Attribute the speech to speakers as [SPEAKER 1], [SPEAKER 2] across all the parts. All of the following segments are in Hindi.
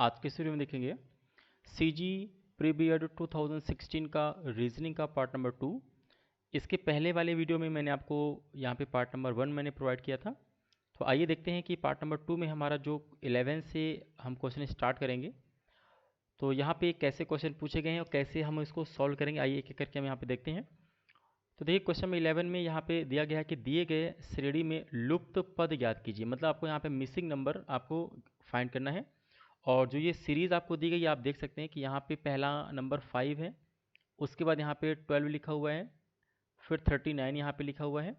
[SPEAKER 1] आज के इस वीडियो में देखेंगे सीजी प्री बी एड 2016 का रीजनिंग का पार्ट नंबर 2। इसके पहले वाले वीडियो में मैंने आपको यहाँ पे पार्ट नंबर 1 मैंने प्रोवाइड किया था। तो आइए देखते हैं कि पार्ट नंबर 2 में हमारा जो 11 से हम क्वेश्चन स्टार्ट करेंगे, तो यहाँ पे कैसे क्वेश्चन पूछे गए हैं और कैसे हम इसको सॉल्व करेंगे, आइए एक एक करके हम यहाँ पे देखते हैं। तो देखिए क्वेश्चन में 11 में यहाँ पे दिया गया है कि दिए गए श्रेणी में लुप्त पद ज्ञात कीजिए। मतलब आपको यहाँ पे मिसिंग नंबर आपको फाइंड करना है। और जो ये सीरीज़ आपको दी गई है आप देख सकते हैं कि यहाँ पे पहला नंबर 5 है, उसके बाद यहाँ पे 12 लिखा हुआ है, फिर 39 यहाँ पे लिखा हुआ है,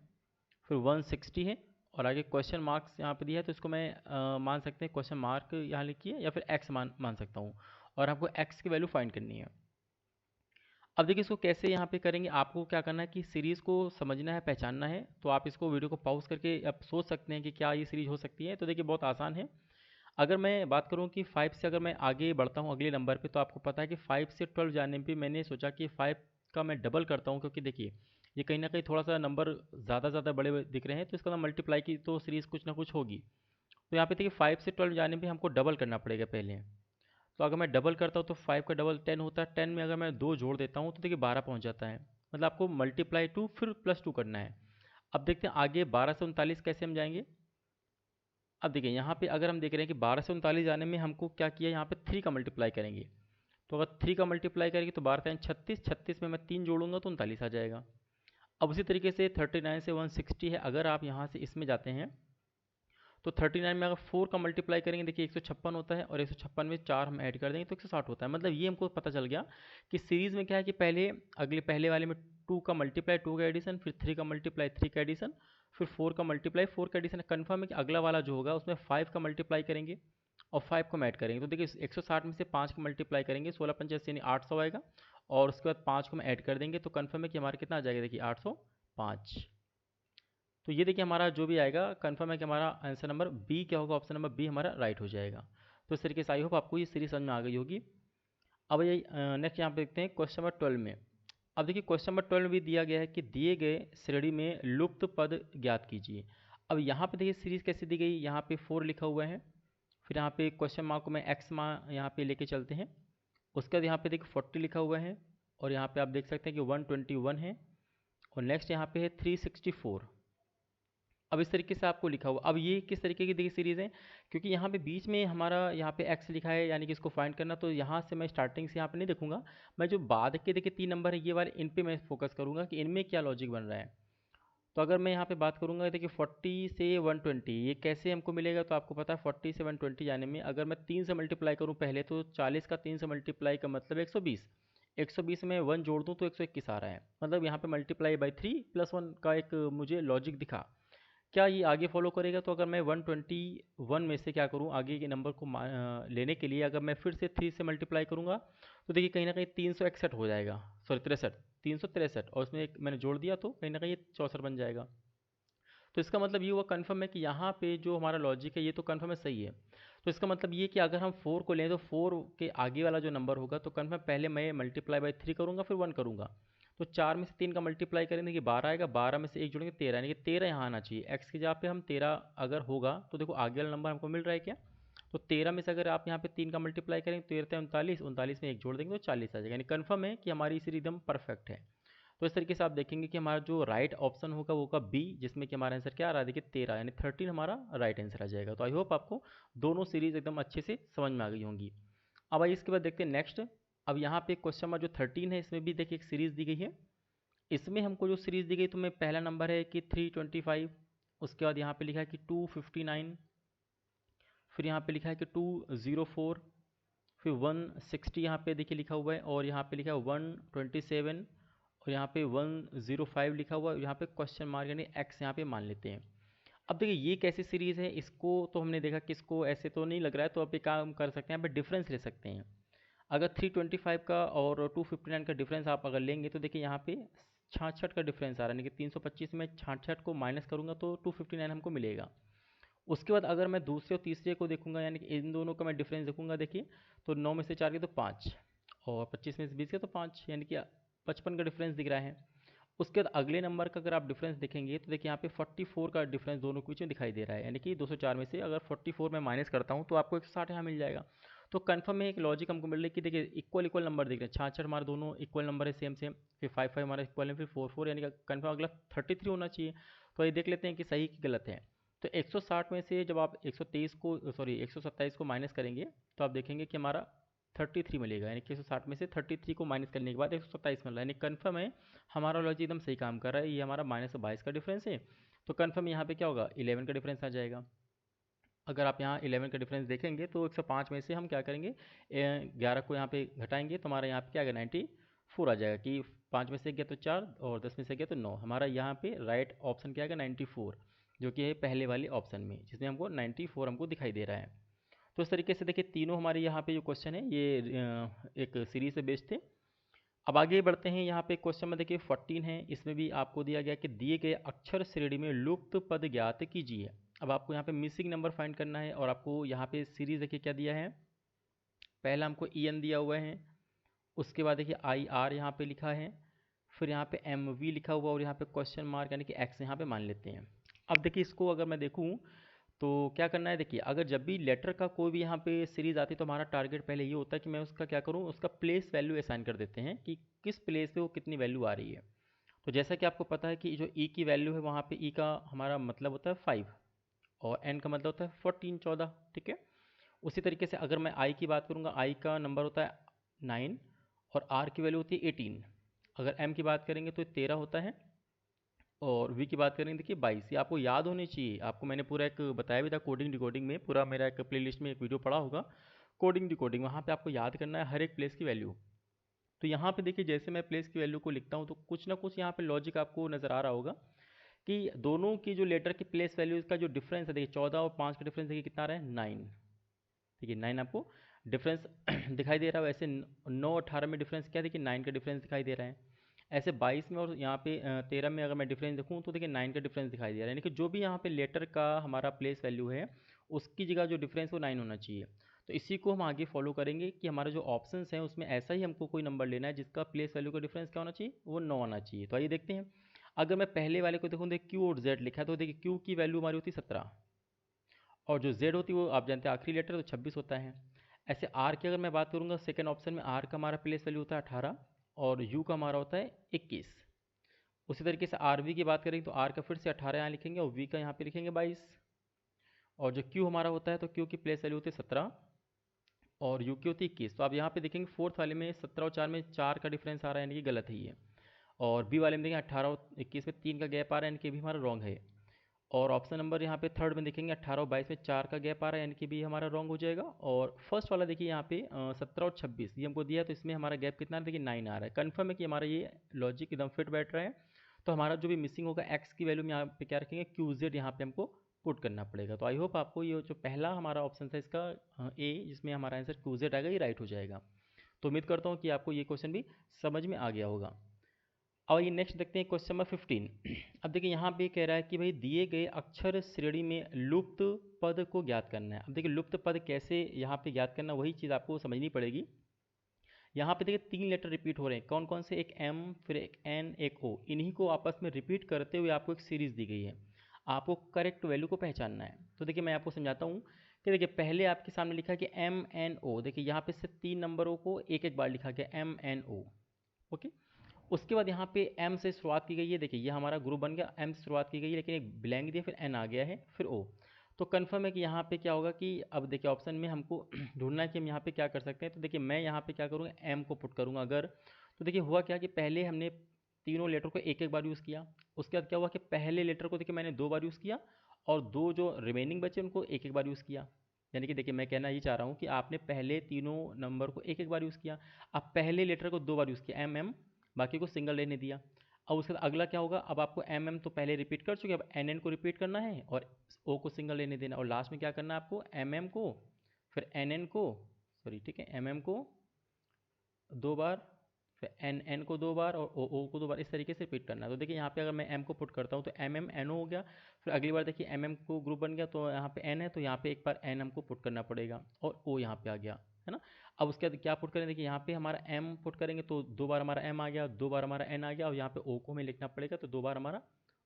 [SPEAKER 1] फिर 160 है और आगे क्वेश्चन मार्क्स यहाँ पे दिया है। तो इसको मैं मान सकते हैं क्वेश्चन मार्क यहाँ लिखिए या फिर एक्स मान सकता हूँ और आपको एक्स की वैल्यू फाइंड करनी है। अब देखिए इसको कैसे यहाँ पे करेंगे, आपको क्या करना है कि सीरीज़ को समझना है, पहचानना है। तो आप इसको वीडियो को पॉज करके आप सोच सकते हैं कि क्या ये सीरीज़ हो सकती है। तो देखिए बहुत आसान है। अगर मैं बात करूं कि 5 से अगर मैं आगे बढ़ता हूं अगले नंबर पे, तो आपको पता है कि 5 से 12 जाने पे मैंने सोचा कि 5 का मैं डबल करता हूं, क्योंकि देखिए ये कहीं ना कहीं थोड़ा सा नंबर ज़्यादा बड़े दिख रहे हैं, तो इसका ना मल्टीप्लाई की तो सीरीज़ कुछ ना कुछ होगी। तो यहाँ पे देखिए 5 से 12 जाने पे हमको डबल करना पड़ेगा पहले। तो अगर मैं डबल करता हूँ तो 5 का डबल 10 होता है, 10 में अगर मैं 2 जोड़ देता हूँ तो देखिए 12 पहुँच जाता है। मतलब आपको मल्टीप्लाई 2 फिर +2 करना है। अब देखते हैं आगे 12 से 39 कैसे हम जाएंगे। अब देखिए यहाँ पे अगर हम देख रहे हैं कि 12 से 39 आने में हमको क्या किया, यहाँ पे 3 का मल्टीप्लाई करेंगे। तो अगर 3 का मल्टीप्लाई करेंगे तो 12 3 36, 36 में मैं 3 जोड़ूंगा तो 39 आ जाएगा। अब उसी तरीके से 39 से 160 है, अगर आप यहाँ से इसमें जाते हैं तो 39 में अगर 4 का मल्टीप्लाई करेंगे, देखिए 156 होता है और 156 में 4 हम ऐड कर देंगे तो 160 होता है। मतलब ये हमको पता चल गया कि सीरीज़ में क्या है कि पहले वाले में 2 का मल्टीप्लाई 2 का एडिशन, फिर 3 का मल्टीप्लाई 3 का एडिशन, फिर 4 का मल्टीप्लाई 4 का एडिशन। कन्फर्म है कि अगला वाला जो होगा उसमें 5 का मल्टीप्लाई करेंगे और 5 को हम ऐड करेंगे। तो देखिए 160 में से 5 का मल्टीप्लाई करेंगे, 16×5 यानी 800 आएगा और उसके बाद 5 को हम ऐड कर देंगे। तो कन्फर्म है कि हमारा कितना आ जाएगा, देखिए 805। तो ये देखिए हमारा जो भी आएगा कन्फर्म है कि हमारा आंसर नंबर बी क्या होगा, ऑप्शन नंबर बी हमारा राइट हो जाएगा। तो इस तरीके से आई होप आपको ये सीरीज समझ में आ गई होगी। अब ये नेक्स्ट यहाँ पे देखते हैं क्वेश्चन नंबर 12 में। अब देखिए क्वेश्चन नंबर 12 में भी दिया गया है कि दिए गए श्रेणी में लुप्त पद ज्ञात कीजिए। अब यहाँ पे देखिए सीरीज कैसे दी गई, यहाँ पे 4 लिखा हुआ है, फिर यहाँ पे क्वेश्चन मार्क को मैं एक्स यहाँ पे लेके चलते हैं। उसके बाद यहाँ पे देखिए 40 लिखा हुआ है और यहाँ पे आप देख सकते हैं कि 121 है और नेक्स्ट यहाँ पे है 364। अब इस तरीके से आपको लिखा हुआ। अब ये किस तरीके की देखिए सीरीज़ है, क्योंकि यहाँ पे बीच में हमारा यहाँ पे एक्स लिखा है यानी कि इसको फाइंड करना। तो यहाँ से मैं स्टार्टिंग से यहाँ पे नहीं देखूंगा, मैं जो बाद के देखिए 3 नंबर है ये वाले इन पे मैं फोकस करूंगा कि इनमें क्या लॉजिक बन रहा है। तो अगर मैं यहाँ पे बात करूंगा देखिए 40 से 120 ये कैसे हमको मिलेगा, तो आपको पता है 40 से 120 जाने में अगर मैं 3 से मल्टीप्लाई करूँ पहले, तो 40 का 3 से मल्टीप्लाई का मतलब 120, 120 में 1 जोड़ दूँ तो 121 आ रहा है। मतलब यहाँ पे मल्टीप्लाई बाई 3 +1 का एक मुझे लॉजिक दिखा। क्या ये आगे फॉलो करेगा, तो अगर मैं 121 में से क्या करूँ आगे के नंबर को लेने के लिए अगर मैं फिर से 3 से मल्टीप्लाई करूँगा तो देखिए कहीं ना कहीं 361 हो जाएगा, सॉरी 63, 363 और उसमें एक मैंने जोड़ दिया तो कहीं ना कहीं ये 64 बन जाएगा। तो इसका मतलब ये हुआ कन्फर्म है कि यहाँ पे जो हमारा लॉजिक है ये तो कन्फर्म है, सही है। तो इसका मतलब ये कि अगर हम 4 को लें तो 4 के आगे वाला जो नंबर होगा तो कन्फर्म पहले मैं मल्टीप्लाई बाई 3 करूँगा फिर 1 करूँगा। तो 4 में से 3 का मल्टीप्लाई करेंगे कि 12 आएगा, 12 में से 1 जोड़ेंगे 13, यानी कि 13 यहाँ आना चाहिए। एक्स की जगह पे हम 13 अगर होगा तो देखो आगे वाला नंबर हमको मिल रहा है क्या। तो 13 में से अगर आप यहाँ पे 3 का मल्टीप्लाई करेंगे, 13 39, 39 में 1 जोड़ देंगे तो 40 आ जाएगा। यानी कन्फर्म है कि हमारी सीरीज एकदम परफेक्ट है। तो इस तरीके से आप देखेंगे कि हमारा जो राइट ऑप्शन होगा वो होगा बी, जिसमें कि हमारा आंसर क्या आ रहा है, देखिए 13 यानी 13 हमारा राइट आंसर आ जाएगा। तो आई होप आपको दोनों सीरीज एकदम अच्छे से समझ में आ गई होंगी। अब आइए इसके बाद देखते हैं नेक्स्ट। अब यहाँ पे क्वेश्चन नंबर जो 13 है इसमें भी देखिए एक सीरीज दी गई है। इसमें हमको जो सीरीज दी गई तो मैं पहला नंबर है कि 325, उसके बाद यहाँ पे लिखा है कि 259, फिर यहाँ पे लिखा है कि 204, फिर 160 यहाँ पे देखिए लिखा हुआ है और यहाँ पे लिखा है 127 और यहाँ पे 105 लिखा हुआ है। यहाँ पे क्वेश्चन मार्क यानी एक्स यहाँ पे मान लेते हैं। अब देखिए ये कैसी सीरीज़ है, इसको तो हमने देखा कि इसको ऐसे तो नहीं लग रहा है, तो अब एक काम कर सकते हैं, यहाँ पे डिफरेंस ले सकते हैं। अगर 325 का और 259 का डिफरेंस आप अगर लेंगे तो देखिए यहाँ पे 66 का डिफरेंस आ रहा है, यानी कि 325 में 66 को माइनस करूँगा तो 259 हमको मिलेगा। उसके बाद अगर मैं दूसरे और तीसरे को देखूंगा यानी कि इन दोनों का मैं डिफरेंस देखूंगा, देखिए तो 9 में से 4 के तो 5 और 25 में से 20 के तो 5, यानी कि 55 का डिफरेंस दिख रहा है। उसके बाद अगले नंबर का अगर आप डिफरेंस देखेंगे तो देखिए यहाँ पे 44 का डिफरेंस दोनों के बीच में दिखाई दे रहा है, यानी कि 204 में से अगर 44 में माइनस करता हूँ तो आपको 160 यहाँ मिल जाएगा। तो कन्फर्म में एक लॉजिक हमको मिल रही है कि देखिए इक्वल इक्वल नंबर दिख रहे हैं, 66 हमारे दोनों इक्वल नंबर है, सेम सेम, फिर 55 हमारा इक्वल है, फिर 44, यानी कि कन्फर्म अगला 33 होना चाहिए। तो ये देख लेते हैं कि सही कि गलत है। तो 160 में से जब आप 123 को, सॉरी 127 को माइनस करेंगे तो आप देखेंगे कि हमारा 33 मिलेगा, यानी कि 160 में से 33 को माइनस करने के बाद 127 मिल रहा है, यानी कन्फर्म है हमारा लॉजिक एकदम सही काम कर रहा है। ये हमारा -22 का डिफरेंस है, तो कन्फर्म यहाँ पे क्या होगा, 11 का डिफरेंस आ जाएगा। अगर आप यहाँ 11 का डिफरेंस देखेंगे तो 105 में से हम क्या करेंगे, 11 को यहाँ पे घटाएंगे तो हमारा यहाँ पे क्या आएगा, 94 आ जाएगा, कि 5 में से गया तो 4 और 10 में से गया तो 9। हमारा यहाँ पे राइट ऑप्शन क्या आएगा, 94, जो कि है पहले वाले ऑप्शन में, जिसमें हमको 94 हमको दिखाई दे रहा है। तो इस तरीके से देखिए तीनों हमारे यहाँ पे जो क्वेश्चन है ये एक सीरीज से बेस्ड थे। अब आगे बढ़ते हैं, यहाँ पे क्वेश्चन में देखिए 14 है, इसमें भी आपको दिया गया कि दिए गए अक्षर श्रेणी में लुप्त पद ज्ञात कीजिए। अब आपको यहाँ पे मिसिंग नंबर फाइंड करना है, और आपको यहाँ पे सीरीज देखिए क्या दिया है, पहला हमको EN दिया हुआ है, उसके बाद देखिए IR यहाँ पे लिखा है, फिर यहाँ पे MV लिखा हुआ, और यहाँ पे क्वेश्चन मार्क यानी कि X यहाँ पे मान लेते हैं। अब देखिए इसको अगर मैं देखूँ तो क्या करना है, देखिए अगर जब भी लेटर का कोई भी यहाँ पे सीरीज आती है तो हमारा टारगेट पहले ये होता है कि मैं उसका क्या करूँ, उसका प्लेस वैल्यू असाइन कर देते हैं कि किस प्लेस पे वो कितनी वैल्यू आ रही है। तो जैसा कि आपको पता है कि जो E की वैल्यू है वहाँ पे E का हमारा मतलब होता है 5, और N का मतलब होता है 14, 14, ठीक है। उसी तरीके से अगर मैं I की बात करूँगा, I का नंबर होता है 9, और R की वैल्यू होती है 18। अगर M की बात करेंगे तो 13 होता है, और V की बात करेंगे देखिए 22। ये आपको याद होनी चाहिए, आपको मैंने पूरा एक बताया भी था कोडिंग डिकोडिंग में, पूरा मेरा एक प्लेलिस्ट में एक वीडियो पड़ा होगा कोडिंग डिकोडिंग, वहाँ पे आपको याद करना है हर एक प्लेस की वैल्यू। तो यहाँ पे देखिए जैसे मैं प्लेस की वैल्यू को लिखता हूँ तो कुछ ना कुछ यहाँ पे लॉजिक आपको नज़र आ रहा होगा कि दोनों की जो लेटर की प्लेस वैल्यूज़ का जो डिफरेंस है, देखिए 14 और 5 का डिफरेंस देखिए कितना आ रहा है, 9, ठीक है, 9 आपको डिफरेंस दिखाई दे रहा है। वैसे 9 18 में डिफरेंस क्या है, देखिए 9 का डिफरेंस दिखाई दे रहा है। ऐसे 22 में और यहाँ पे 13 में अगर मैं डिफरेंस देखूँ तो देखिए 9 का डिफरेंस दिखाई दे रहा है, यानी कि जो भी यहाँ पे लेटर का हमारा प्लेस वैल्यू है उसकी जगह जो डिफरेंस वो 9 होना चाहिए। तो इसी को हम आगे फॉलो करेंगे कि हमारे जो ऑप्शंस हैं उसमें ऐसा ही हमको कोई नंबर लेना है जिसका प्लेस वैल्यू का डिफरेंस क्या होना चाहिए, वो 9 आना चाहिए। तो आइए देखते हैं, अगर मैं पहले वाले को देखूँ, देखिए Q और Z लिखा है, तो देखिए Q की वैल्यू हमारी होती है 17, और जो Z होती है वो आप जानते हैं आखिरी लेटर तो 26 होता है। ऐसे R की अगर मैं बात करूँगा, सेकेंड ऑप्शन में R का हमारा प्लेस वैल्यू होता है 18, और U का हमारा होता है 21। उसी तरीके से RV की बात करेंगे तो R का फिर से 18 यहाँ लिखेंगे, और V का यहाँ पे लिखेंगे 22। और जो Q हमारा होता है तो Q की प्लेस वैल्यू होती है 17, और U की होती है 21। तो आप यहाँ पे देखेंगे फोर्थ वाले में 17 और 4 में 4 का डिफरेंस आ रहा है, यानी कि गलत है ये। और B वाले में देखेंगे 18 और 21 में 3 का गैप आ रहा है, यानी कि भी हमारा रॉन्ग है। और ऑप्शन नंबर यहाँ पे थर्ड में देखेंगे 18 और 22 में 4 का गैप आ रहा है, यानी कि भी हमारा रॉन्ग हो जाएगा। और फर्स्ट वाला देखिए यहाँ पे 17 और 26 ये हमको दिया है, तो इसमें हमारा गैप कितना है, देखिए 9 आ रहा है। कन्फर्म है कि हमारा ये लॉजिक एकदम फिट बैठ रहा है। तो हमारा जो भी मिसिंग होगा एक्स की वैल्यू में यहाँ पे क्या रखेंगे, QZ यहाँ पे हमको पुट करना पड़ेगा। तो आई होप आपको ये जो पहला हमारा ऑप्शन था इसका A, जिसमें हमारा आंसर QZ आएगा, ये राइट हो जाएगा। तो उम्मीद करता हूँ कि आपको ये क्वेश्चन भी समझ में आ गया होगा। और ये नेक्स्ट देखते हैं क्वेश्चन नंबर 15। अब देखिए यहाँ पे कह रहा है कि भाई दिए गए अक्षर श्रेणी में लुप्त पद को ज्ञात करना है। अब देखिए लुप्त पद कैसे यहाँ पे ज्ञात करना, वही चीज़ आपको समझनी पड़ेगी। यहाँ पे देखिए 3 लेटर रिपीट हो रहे हैं, कौन कौन से, एक M, फिर एक N, एक O, इन्हीं को आपस में रिपीट करते हुए आपको एक सीरीज दी गई है। आपको करेक्ट वैल्यू को पहचानना है। तो देखिए मैं आपको समझाता हूँ कि देखिए पहले आपके सामने लिखा है कि MNO, देखिए यहाँ पे से 3 नंबरों को एक एक बार लिखा गया MNO, ओके। उसके बाद यहाँ पे M से शुरुआत की गई है, देखिए ये हमारा ग्रुप बन गया, M से शुरुआत की गई है, लेकिन एक ब्लैंक दिया, फिर N आ गया है, फिर O। तो कन्फर्म है कि यहाँ पे क्या होगा कि अब देखिए ऑप्शन में हमको ढूंढना है कि हम यहाँ पे क्या कर सकते हैं। तो देखिए मैं यहाँ पे क्या करूँगा, M को पुट करूँगा अगर। तो देखिए हुआ क्या कि पहले हमने तीनों लेटर को एक एक बार यूज़ किया, उसके बाद क्या हुआ कि पहले लेटर को देखिए मैंने 2 बार यूज़ किया, और 2 जो रिमेनिंग बचे उनको एक एक बार यूज़ किया। यानी कि देखिए मैं कहना ये चाह रहा हूँ कि आपने पहले तीनों नंबर को एक एक बार यूज़ किया, अब पहले लेटर को 2 बार यूज़ किया MM, बाकी को सिंगल लेने दिया। अब उसके बाद अगला क्या होगा, अब आपको MM तो पहले रिपीट कर चुके, अब NN को रिपीट करना है और O को सिंगल लेने देना, और लास्ट में क्या करना है आपको, MM को, फिर NN को, सॉरी ठीक है, MM को 2 बार, फिर NN को 2 बार, और O को 2 बार, इस तरीके से रिपीट करना है। तो देखिए यहाँ पे अगर मैं M को पुट करता हूँ तो MM NO हो गया, फिर अगली बार देखिए MM को ग्रुप बन गया, तो यहाँ पे N है तो यहाँ पे एक बार N हमको पुट करना पड़ेगा, और O यहाँ पे आ गया, है ना। अब उसके बाद क्या पुट करें, देखिए यहाँ पे हमारा M पुट करेंगे तो 2 बार हमारा M आ गया, 2 बार हमारा N आ गया, और यहाँ पे O को हमें लिखना पड़ेगा तो 2 बार हमारा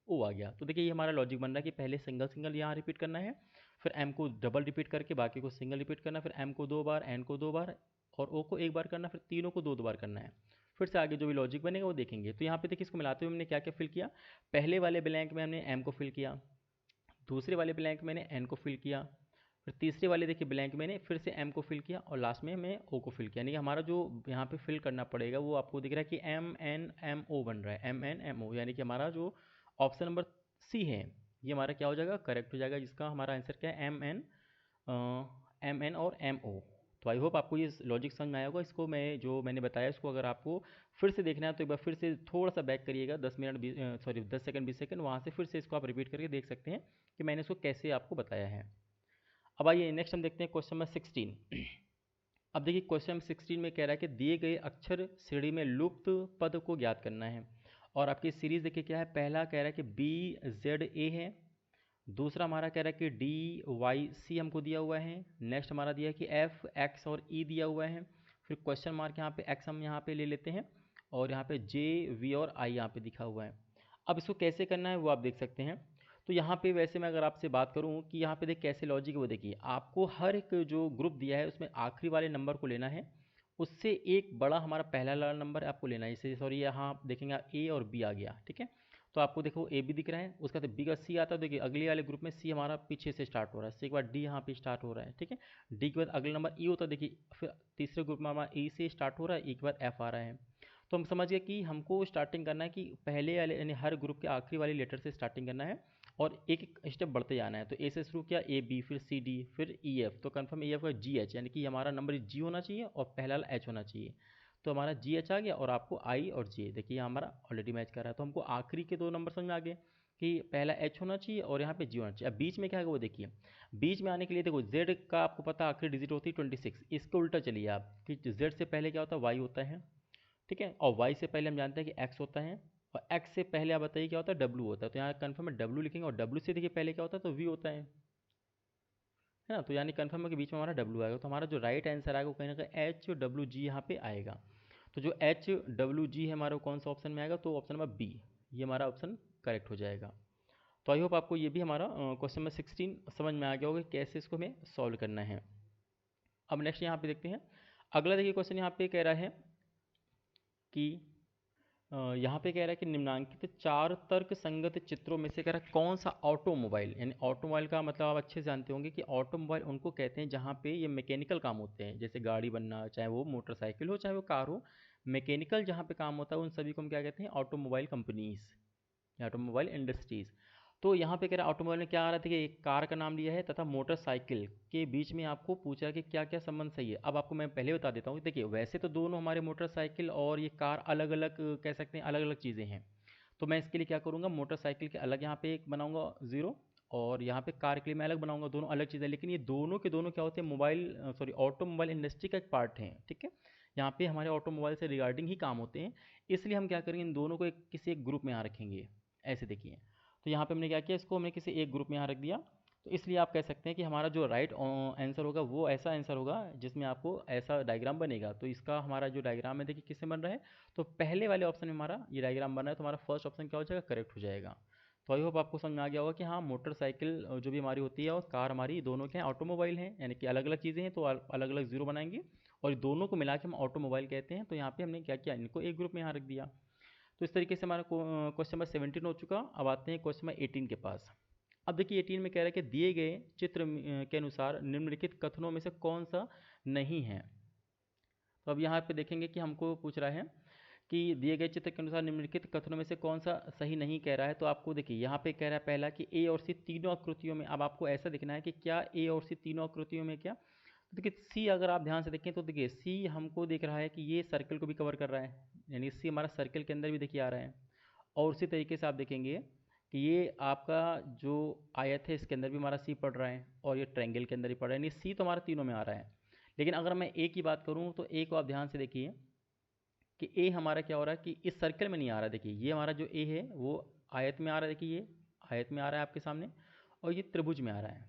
[SPEAKER 1] ओ आ गया। तो देखिए ये हमारा लॉजिक बन रहा है कि पहले सिंगल सिंगल यहाँ रिपीट करना है, फिर एम को डबल रिपीट करके बाकी को सिंगल रिपीट करना, फिर एम को 2 बार, एन को 2 बार और ओ को 1 बार करना, फिर तीनों को 2 2 बार करना है। फिर से आगे जो भी लॉजिक बनेगा वो देखेंगे। तो यहाँ पे देखिए इसको मिलाते हुए हमने क्या क्या फिल किया। पहले वाले ब्लैंक में हमने एम को फिल किया, दूसरे वाले ब्लैंक मैंने एन को फिल किया, फिर तीसरे वाले देखिए ब्लैंक मैंने फिर से एम को फिल किया और लास्ट में मैं ओ को फिल किया। यानी कि हमारा जो यहाँ पे फिल करना पड़ेगा वो आपको दिख रहा है कि एम एन एम ओ बन रहा है, एम एन एम ओ। यानी कि हमारा जो ऑप्शन नंबर सी है ये हमारा क्या हो जाएगा, करेक्ट हो जाएगा, जिसका हमारा आंसर क्या है, एम एन और एम ओ। तो आई होप आपको ये लॉजिक समझ में आया होगा। इसको मैं जो मैंने बताया इसको अगर आपको फिर से देखना है तो एक बार फिर से थोड़ा सा बैक करिएगा, 10 सेकंड 20 सेकंड, वहाँ से फिर से इसको आप रिपीट करके देख सकते हैं कि मैंने इसको कैसे आपको बताया है। अब आइए नेक्स्ट हम देखते हैं क्वेश्चन नंबर 16। अब देखिए क्वेश्चन नंबर 16 में कह रहा है कि दिए गए अक्षर श्रेणी में लुप्त पद को ज्ञात करना है। और आपकी सीरीज देखिए क्या है, पहला कह रहा है कि बी जेड ए है, दूसरा हमारा कह रहा है कि डी वाई सी हमको दिया हुआ है, नेक्स्ट हमारा दिया है कि एफ एक्स और ई दिया हुआ है, फिर क्वेश्चन मार्क यहाँ पे एक्स हम यहाँ पे ले लेते हैं और यहाँ पे जे वी और आई यहाँ पे दिखा हुआ है। अब इसको कैसे करना है वो आप देख सकते हैं। तो यहाँ पे वैसे मैं अगर आपसे बात करूँ कि यहाँ पे देख कैसे लॉजिक है वो देखिए, आपको हर एक जो ग्रुप दिया है उसमें आखिरी वाले नंबर को लेना है, उससे एक बड़ा हमारा पहला वाला नंबर आपको लेना है। जैसे सॉरी यहाँ आप देखेंगे ए और बी आ गया, ठीक है। तो आपको देखो ए बी दिख रहा है, उसका तो बी का सी आता है। देखिए अगले वाले ग्रुप में सी हमारा पीछे से स्टार्ट हो रहा है, सी के बाद डी यहाँ पे स्टार्ट हो रहा है, ठीक है। डी के बाद अगला नंबर ई होता है, देखिए फिर तीसरे ग्रुप में हमारा ई से स्टार्ट हो रहा है, ई के बाद एफ आ रहा है। तो हम समझ गए कि हमको स्टार्टिंग करना है कि पहले वाले यानी हर ग्रुप के आखिरी वाले लेटर से स्टार्टिंग करना है और एक एक स्टेप बढ़ते जाना है। तो ए से शुरू किया, ए बी, फिर सी डी, फिर ई एफ। तो कन्फर्म ई एफ का जी एच, यानी कि हमारा नंबर जी होना चाहिए और पहला वाला एच होना चाहिए। तो हमारा जी एच आ गया और आपको आई और जे देखिए यहाँ हमारा ऑलरेडी मैच कर रहा है। तो हमको आखिरी के दो नंबर समझ में आ गए कि पहला एच होना चाहिए और यहाँ पे जी होना चाहिए। अब बीच में क्या है वो देखिए, बीच में आने के लिए देखो जेड का आपको पता है आखिरी डिजिट होती है 26, इसको उल्टा चलिए आप कि जेड से पहले क्या होता है, वाई होता है, ठीक है। और वाई से पहले हम जानते हैं कि एक्स होता है और एक्स से पहले आप बताइए क्या होता है, डब्लू होता है। तो यहाँ कन्फर्म है डब्लू लिखेंगे और डब्लू से देखिए पहले क्या होता है, तो वी होता है ना। तो यानी कन्फर्म है कि बीच में हमारा डब्लू आएगा। तो हमारा जो राइट आंसर आएगा वो कहीं ना कहीं एच डब्ल्यू जी यहाँ पे आएगा। तो जो एच डब्ल्यू जी है हमारा कौन सा ऑप्शन में आएगा, तो ऑप्शन नंबर बी, ये हमारा ऑप्शन करेक्ट हो जाएगा। तो आई होप आपको ये भी हमारा क्वेश्चन नंबर 16 समझ में आ गया होगा कैसे इसको हमें सॉल्व करना है। अब नेक्स्ट यहाँ पे देखते हैं अगला। देखिए क्वेश्चन यहाँ पे कह रहा है कि यहाँ पे कह रहा है कि निम्नांकित 4 तर्क संगत चित्रों में से कह रहा है कौन सा ऑटोमोबाइल, यानी ऑटोमोबाइल का मतलब आप अच्छे से जानते होंगे कि ऑटोमोबाइल उनको कहते हैं जहाँ पे ये मैकेनिकल काम होते हैं, जैसे गाड़ी बनना, चाहे वो मोटरसाइकिल हो चाहे वो कार हो, मैकेनिकल जहाँ पे काम होता है उन सभी को हम क्या कहते हैं, ऑटोमोबाइल कंपनीज, ऑटोमोबाइल इंडस्ट्रीज़। तो यहाँ पे कह रहा है ऑटोमोबाइल में क्या आ रहा था कि एक कार का नाम लिया है तथा मोटरसाइकिल के बीच में आपको पूछा कि क्या क्या संबंध सही है। अब आपको मैं पहले बता देता हूँ, देखिए वैसे तो दोनों हमारे मोटरसाइकिल और ये कार अलग अलग कह सकते हैं, अलग अलग चीज़ें हैं। तो मैं इसके लिए क्या करूँगा, मोटरसाइकिल के अलग यहाँ पे एक बनाऊँगा ज़ीरो और यहाँ पे कार के लिए मैं अलग बनाऊँगा, दोनों अलग चीज़ें। लेकिन ये दोनों के दोनों क्या होते हैं, मोबाइल सॉरी ऑटोमोबाइल इंडस्ट्री का एक पार्ट है, ठीक है। यहाँ पे हमारे ऑटोमोबाइल से रिगार्डिंग ही काम होते हैं, इसलिए हम क्या करेंगे, इन दोनों को किसी एक ग्रुप में यहाँ रखेंगे। ऐसे देखिए, तो यहाँ पे हमने क्या किया, इसको हमने किसी एक ग्रुप में यहाँ रख दिया। तो इसलिए आप कह सकते हैं कि हमारा जो राइट आंसर होगा वो ऐसा आंसर होगा जिसमें आपको ऐसा डायग्राम बनेगा। तो इसका हमारा जो डायग्राम है देखिए किससे बन रहा है, तो पहले वाले ऑप्शन में हमारा ये डायग्राम बन रहा है। तो हमारा फर्स्ट ऑप्शन क्या हो जाएगा, करेक्ट हो जाएगा। तो आई होप आपको समझ में आ गया होगा कि हाँ मोटरसाइकिल जो भी हमारी होती है और कार हमारी दोनों क्या है, ऑटोमोबाइल हैं, यानी कि अलग अलग चीज़ें हैं तो अलग अलग जीरो बनाएंगे और दोनों को मिला के हम ऑटोमोबाइल कहते हैं। तो यहाँ पे हमने क्या किया, इनको एक ग्रुप में यहाँ रख दिया। तो इस तरीके से हमारा क्वेश्चन नंबर 17 हो चुका। अब आते हैं क्वेश्चन नंबर 18 के पास। अब देखिए 18 में कह रहा है कि दिए गए चित्र के अनुसार निम्नलिखित कथनों में से कौन सा नहीं है। तो अब यहाँ पे देखेंगे कि हमको पूछ रहा है कि दिए गए चित्र के अनुसार निम्नलिखित कथनों में से कौन सा सही नहीं कह रहा है। तो आपको देखिए यहाँ पे कह रहा है पहला कि ए और सी तीनों आकृतियों में। अब आपको ऐसा दिखना है कि क्या ए और सी तीनों आकृतियों में क्या, तो देखिए सी अगर आप ध्यान से देखें तो देखिए सी हमको दिख रहा है कि ये सर्कल को भी कवर कर रहा है, यानी सी हमारा सर्कल के अंदर भी देखिए आ रहा है। और उसी तरीके से आप देखेंगे कि ये आपका जो आयत है इसके अंदर भी हमारा सी पड़ रहा है और ये ट्रायंगल के अंदर ही पड़ रहा है, यानी सी तो हमारा तीनों में आ रहा है। लेकिन अगर मैं ए की बात करूँ तो ए को आप ध्यान से देखिए कि ए हमारा क्या हो रहा है कि इस सर्कल में नहीं आ रहा है। देखिए ये हमारा जो ए है वो आयत में आ रहा है, देखिए ये आयत में आ रहा है आपके सामने, और ये त्रिभुज में आ रहा है,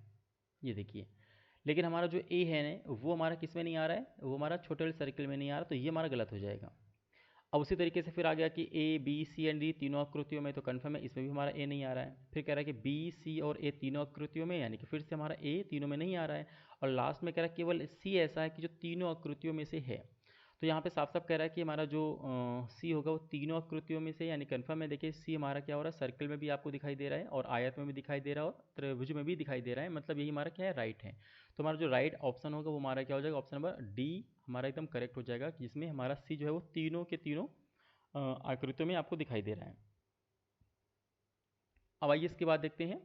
[SPEAKER 1] ये देखिए। लेकिन हमारा जो ए है ना वो हमारा किस में नहीं आ रहा है, वो हमारा छोटे वाले सर्कल में नहीं आ रहा, तो ये हमारा गलत हो जाएगा। अब उसी तरीके से फिर आ गया कि A B C and D तीनों आकृतियों में, तो कन्फर्म है इसमें भी हमारा ए नहीं आ रहा है। फिर कह रहा है कि बी सी और ए तीनों आकृतियों में, यानी कि फिर से हमारा ए तीनों में नहीं आ रहा है। और लास्ट में कह रहा है केवल सी ऐसा है कि जो तीनों आकृतियों में से है। तो यहाँ पे साफ साफ कह रहा है कि हमारा जो सी होगा वो तीनों आकृतियों में से, यानी कन्फर्म है। देखिए सी हमारा क्या हो रहा है, सर्कल में भी आपको दिखाई दे रहा है और आयत में भी दिखाई दे रहा है और त्रिभुज में भी दिखाई दे रहा है, मतलब यही हमारा क्या है, राइट है। तो हमारा जो राइट ऑप्शन होगा वो हमारा क्या हो जाएगा, ऑप्शन नंबर डी हमारा एकदम करेक्ट हो जाएगा, जिसमें हमारा सी जो है वो तीनों के तीनों आकृतियों में आपको दिखाई दे रहा है। अब आइए इसके बाद देखते हैं,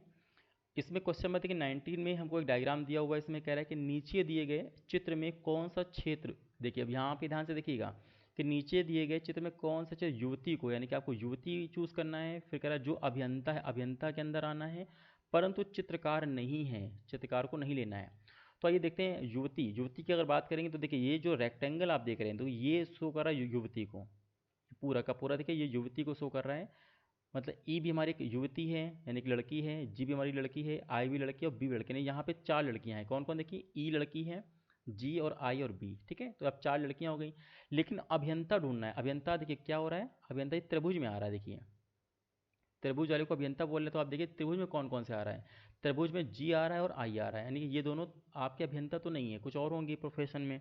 [SPEAKER 1] इसमें क्वेश्चन नंबर देखिए 19 में हमको एक डायग्राम दिया हुआ है। इसमें कह रहा है कि नीचे दिए गए चित्र में कौन सा क्षेत्र, देखिए अब यहाँ पे ध्यान से देखिएगा कि नीचे दिए गए चित्र में कौन सा चित्र युवती को, यानी कि आपको युवती चूज करना है। फिर कह रहा है जो अभियंता है अभियंता के अंदर आना है, परंतु चित्रकार नहीं है, चित्रकार को नहीं लेना है। तो आइए देखते हैं युवती, युवती की अगर बात करेंगे तो देखिए ये जो रेक्टेंगल आप देख रहे हैं तो ये शो कर रहा है युवती को, पूरा का पूरा देखिए ये युवती को शो कर रहा है। मतलब ई भी हमारी एक युवती है यानी कि लड़की है, जी भी हमारी लड़की है, आई भी लड़की है और बी भी लड़की है। यहाँ पे चार लड़कियाँ हैं, कौन कौन, देखिए ई लड़की है, जी और आई और बी, ठीक है। तो अब चार लड़कियाँ हो गई, लेकिन अभियंता ढूंढना है। अभियंता देखिए क्या हो रहा है, अभियंता त्रिभुज में आ रहा है। देखिए त्रिभुज वाले को अभियंता बोल रहे, तो आप देखिए त्रिभुज में कौन कौन से आ रहा है, त्रिभुज में जी आ रहा है और आई आ रहा है, यानी कि ये दोनों आपके अभियंता तो नहीं है, कुछ और होंगे प्रोफेशन में।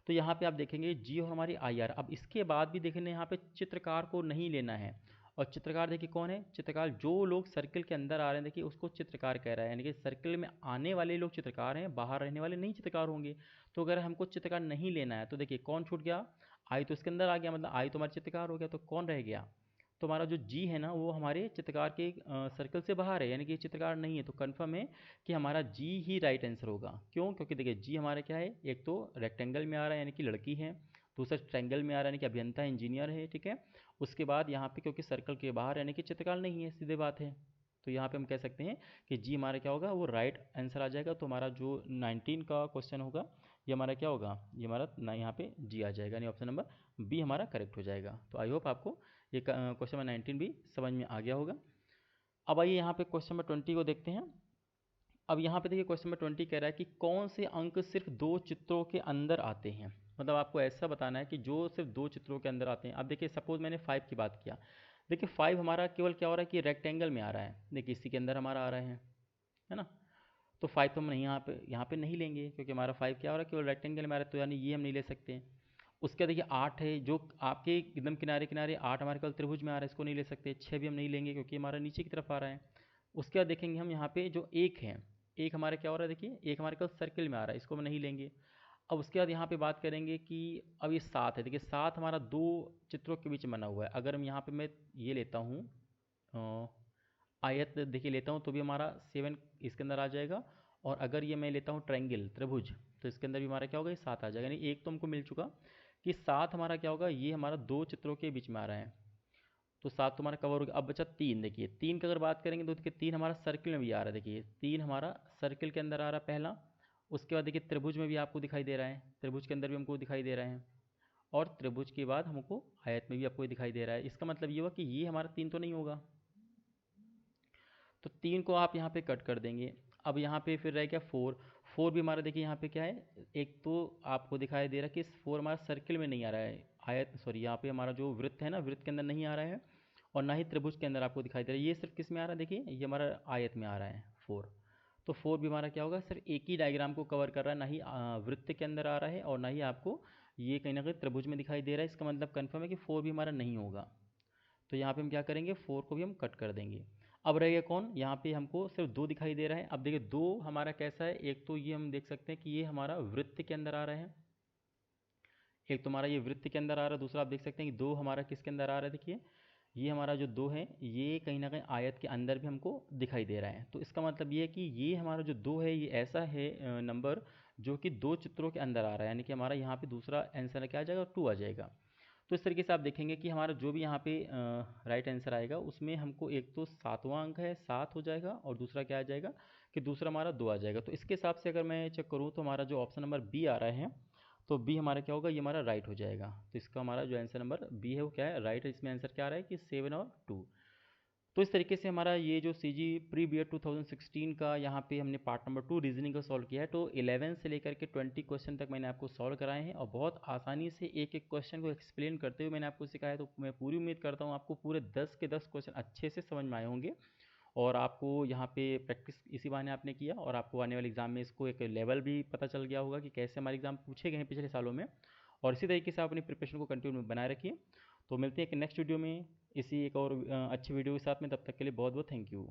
[SPEAKER 1] तो यहाँ पे आप देखेंगे जी और हमारी आई आ रहा है। अब इसके बाद भी देखेंगे यहाँ पे चित्रकार को नहीं लेना है। और चित्रकार देखिए कौन है, चित्रकार जो लोग सर्किल के अंदर आ रहे हैं देखिए उसको चित्रकार कह रहा है, यानी कि सर्किल में आने वाले लोग चित्रकार हैं, बाहर रहने वाले नहीं चित्रकार होंगे। तो अगर हमको चित्रकार नहीं लेना है तो देखिए कौन छूट गया, आई तो इसके अंदर आ गया, मतलब आई तो हमारा चित्रकार हो गया, तो कौन रह गया, तो हमारा जो जी है ना वो हमारे चित्रकार के सर्कल से बाहर है, यानी कि चित्रकार नहीं है। तो कन्फर्म है कि हमारा जी ही राइट आंसर होगा। क्यों, क्योंकि देखिए जी हमारा क्या है, एक तो रेक्टेंगल में आ रहा है यानी कि लड़की है, दूसरा ट्रायंगल में आ रहा है यानी कि अभियंता इंजीनियर है, ठीक है। उसके बाद यहाँ पे क्योंकि सर्कल के बाहर यानी कि चित्रकार नहीं है, सीधे बात है। तो यहाँ पे हम कह सकते हैं कि जी हमारा क्या होगा, वो राइट आंसर आ जाएगा। तो हमारा जो 19 का क्वेश्चन होगा ये हमारा क्या होगा, ये हमारा ना यहाँ पे जी आ जाएगा, यानी ऑप्शन नंबर बी हमारा करेक्ट हो जाएगा। तो आई होप आपको ये क्वेश्चन नंबर 19 भी समझ में आ गया होगा। अब आइए यहाँ पे क्वेश्चन नंबर 20 को देखते हैं। अब यहाँ पे देखिए क्वेश्चन नंबर 20 कह रहा है कि कौन से अंक सिर्फ दो चित्रों के अंदर आते हैं। मतलब आपको ऐसा बताना है कि जो सिर्फ दो चित्रों के अंदर आते हैं। अब देखिए सपोज मैंने 5 की बात किया, देखिए 5 हमारा केवल क्या हो रहा है कि रेक्टेंगल में आ रहा है, देखिए इसी के अंदर हमारा आ रहा है ना। तो 5 तो हम नहीं यहाँ पे नहीं लेंगे, क्योंकि हमारा 5 क्या हो रहा है, केवल रेक्टेंगल में आ रहा है, तो यानी ये हम नहीं ले सकते। उसके बाद देखिए 8 है, जो आपके एकदम किनारे किनारे 8 हमारे केवल त्रिभुज में आ रहा है, इसको नहीं ले सकते। 6 भी हम नहीं लेंगे क्योंकि हमारा नीचे की तरफ आ रहा है। उसके बाद देखेंगे हम यहाँ पे जो एक है, एक हमारा क्या हो रहा है, देखिए एक हमारे केवल सर्किल में आ रहा है, इसको हम नहीं लेंगे। अब उसके बाद यहाँ पे बात करेंगे कि अब ये 7 है, देखिए 7 हमारा दो चित्रों के बीच में बना हुआ है। अगर हम यहाँ पे मैं ये लेता हूँ आयत, देखिए लेता हूँ तो भी हमारा 7 इसके अंदर आ जाएगा। और अगर ये मैं लेता हूँ ट्रायंगल त्रिभुज, तो इसके अंदर भी हमारा क्या होगा, ये 7 आ जाएगा। यानी एक तो हमको मिल चुका कि 7 हमारा क्या होगा, ये हमारा दो चित्रों के बीच में आ रहा है, तो 7 तो हमारा कवर हो गया। अब बचा 3, देखिए 3 की अगर बात करेंगे तो देखिए 3 हमारा सर्किल में भी आ रहा है, देखिए 3 हमारा सर्किल के अंदर आ रहा है पहला। उसके बाद देखिए त्रिभुज में भी आपको दिखाई दे रहा है, त्रिभुज के अंदर भी हमको दिखाई दे रहा है, और त्रिभुज के बाद हमको आयत में भी आपको दिखाई दे रहा है। इसका मतलब ये हुआ कि ये हमारा 3 तो नहीं होगा, तो 3 को आप यहाँ पे कट कर देंगे। अब यहाँ पे फिर रह गया 4, 4 भी हमारा देखिए यहाँ पे क्या है, एक तो आपको दिखाई दे रहा है कि 4 हमारा सर्किल में नहीं आ रहा है, आयत सॉरी यहाँ पे हमारा जो वृत्त है ना, वृत्त के अंदर नहीं आ रहा है, और ना ही त्रिभुज के अंदर आपको दिखाई दे रहा है। ये सिर्फ किस में आ रहा है, देखिए ये हमारा आयत में आ रहा है 4। तो 4 भी हमारा क्या होगा, सिर्फ एक ही डायग्राम को कवर कर रहा है, ना ही वृत्त के अंदर आ रहा है और ना ही आपको ये कहीं ना कहीं त्रिभुज में दिखाई दे रहा है। इसका मतलब कन्फर्म है कि 4 भी हमारा नहीं होगा। तो यहाँ पे हम क्या करेंगे, 4 को भी हम कट कर देंगे। अब रह गया कौन, यहाँ पे हमको सिर्फ 2 दिखाई दे रहा है। अब देखिए 2 हमारा कैसा है, एक तो ये हम देख सकते हैं कि ये हमारा वृत्त के अंदर आ रहा है, एक तो हमारा ये वृत्त के अंदर आ रहा है, दूसरा आप देख सकते हैं कि 2 हमारा किसके अंदर आ रहा है, देखिए ये हमारा जो 2 है ये कहीं ना कहीं आयत के अंदर भी हमको दिखाई दे रहा है। तो इसका मतलब ये है कि ये हमारा जो 2 है ये ऐसा है नंबर जो कि दो चित्रों के अंदर आ रहा है, यानी कि हमारा यहाँ पे दूसरा आंसर क्या आ जाएगा, 2 आ जाएगा। तो इस तरीके से आप देखेंगे कि हमारा जो भी यहाँ पे राइट आंसर आएगा उसमें हमको एक तो 7वां अंक है 7 हो जाएगा, और दूसरा क्या आ जाएगा कि दूसरा हमारा 2 आ जाएगा। तो इसके हिसाब से अगर मैं चेक करूँ तो हमारा जो ऑप्शन नंबर बी आ रहा है, तो बी हमारा क्या होगा, ये हमारा राइट हो जाएगा। तो इसका हमारा जो आंसर नंबर बी है वो क्या है, राइट है। इसमें आंसर क्या आ रहा है कि 7 और 2। तो इस तरीके से हमारा ये जो सी जी प्री बी एड 2016 का यहाँ पे हमने पार्ट नंबर 2 रीजनिंग का सॉल्व किया है। तो 11 से लेकर के 20 क्वेश्चन तक मैंने आपको सॉल्व कराए हैं और बहुत आसानी से एक एक क्वेश्चन को एक्सप्लेन करते हुए मैंने आपको सिखाया। तो मैं पूरी उम्मीद करता हूँ आपको पूरे 10 के 10 क्वेश्चन अच्छे से समझ में आए होंगे और आपको यहाँ पे प्रैक्टिस इसी बहाने आपने किया और आपको आने वाले एग्ज़ाम में इसको एक लेवल भी पता चल गया होगा कि कैसे हमारे एग्ज़ाम पूछे गए हैं पिछले सालों में। और इसी तरीके से आप अपनी प्रिपरेशन को कंटिन्यू बनाए रखिए। तो मिलते हैं एक नेक्स्ट वीडियो में इसी एक और अच्छी वीडियो के साथ में। तब तक के लिए बहुत बहुत थैंक यू।